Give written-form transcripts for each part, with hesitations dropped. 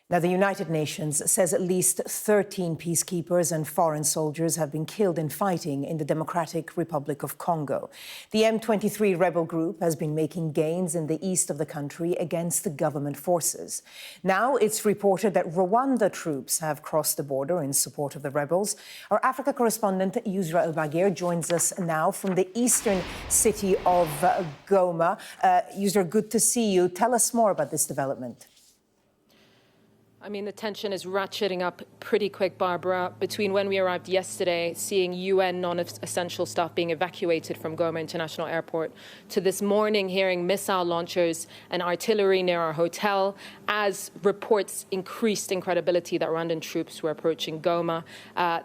Now, the United Nations says at least 13 peacekeepers and foreign soldiers have been killed in fighting in the Democratic Republic of Congo. The M23 rebel group has been making gains in the east of the country against the government forces. Now it's reported that Rwanda troops have crossed the border in support of the rebels. Our Africa correspondent Yousra Elbagir joins us now from the eastern city of Goma. Yousra, good to see you. Tell us more about this development. I mean, the tension is ratcheting up pretty quick, Barbara, between when we arrived yesterday, seeing UN non-essential staff being evacuated from Goma International Airport, to this morning hearing missile launchers and artillery near our hotel, as reports increased in credibility that Rwandan troops were approaching Goma.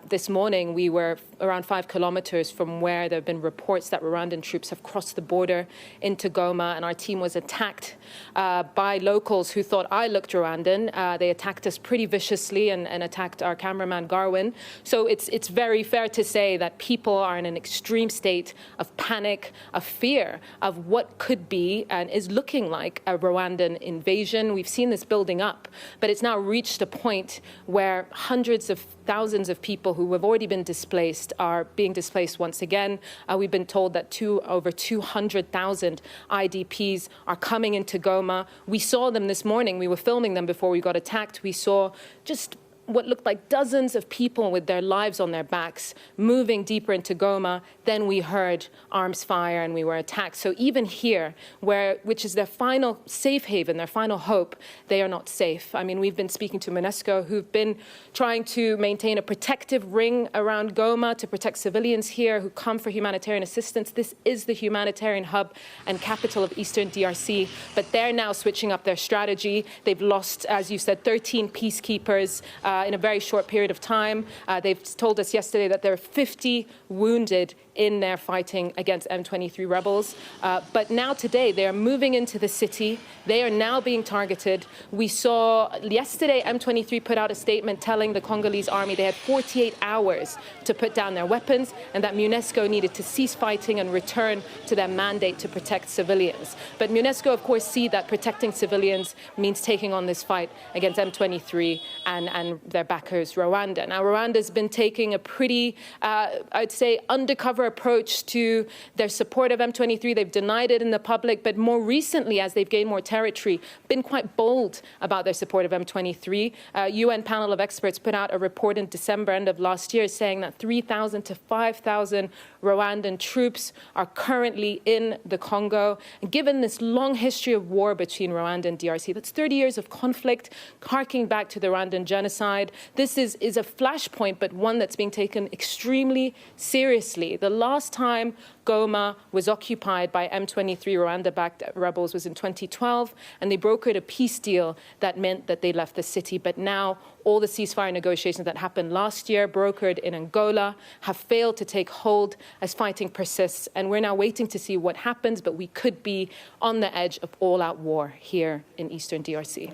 This morning, we were around 5 kilometers from where there have been reports that Rwandan troops have crossed the border into Goma, and our team was attacked by locals who thought I looked Rwandan. They attacked us pretty viciously and attacked our cameraman Garwin. So it's very fair to say that people are in an extreme state of panic, of fear of what could be and is looking like a Rwandan invasion. We've seen this building up, but it's now reached a point where hundreds of thousands of people who have already been displaced are being displaced once again. We've been told that over 200,000 IDPs are coming into Goma. We saw them this morning. We were filming them before we got attacked. We saw just what looked like dozens of people with their lives on their backs moving deeper into Goma. Then we heard arms fire and we were attacked. So even here, which is their final safe haven, their final hope, they are not safe. I mean, we've been speaking to UNESCO, who've been trying to maintain a protective ring around Goma to protect civilians here who come for humanitarian assistance. This is the humanitarian hub and capital of Eastern DRC, but they're now switching up their strategy. They've lost, as you said, 13 peacekeepers in a very short period of time. They've told us yesterday that there are 50 wounded in their fighting against M23 rebels. But now today, they are moving into the city. They are now being targeted. We saw yesterday M23 put out a statement telling the Congolese army they had 48 hours to put down their weapons and that UNESCO needed to cease fighting and return to their mandate to protect civilians. But UNESCO, of course, see that protecting civilians means taking on this fight against M23 and their backers, Rwanda. Now, Rwanda's been taking a pretty, I'd say, undercover approach to their support of M23. They've denied it in the public, but more recently, as they've gained more territory, been quite bold about their support of M23. UN panel of experts put out a report in December, end of last year, saying that 3,000 to 5,000 Rwandan troops are currently in the Congo. And given this long history of war between Rwanda and DRC, that's 30 years of conflict, harking back to the Rwandan genocide, this is a flashpoint, but one that's being taken extremely seriously. The last time Goma was occupied by M23 Rwanda-backed rebels was in 2012, and they brokered a peace deal that meant that they left the city. But now all the ceasefire negotiations that happened last year, brokered in Angola, have failed to take hold as fighting persists. And we're now waiting to see what happens, but we could be on the edge of all-out war here in Eastern DRC.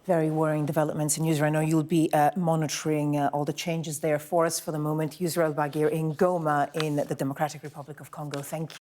Very worrying developments in Yousra. I know you'll be monitoring all the changes there for us. For the moment, Yousra Elbagir in Goma in the Democratic Republic of Congo. Thank you.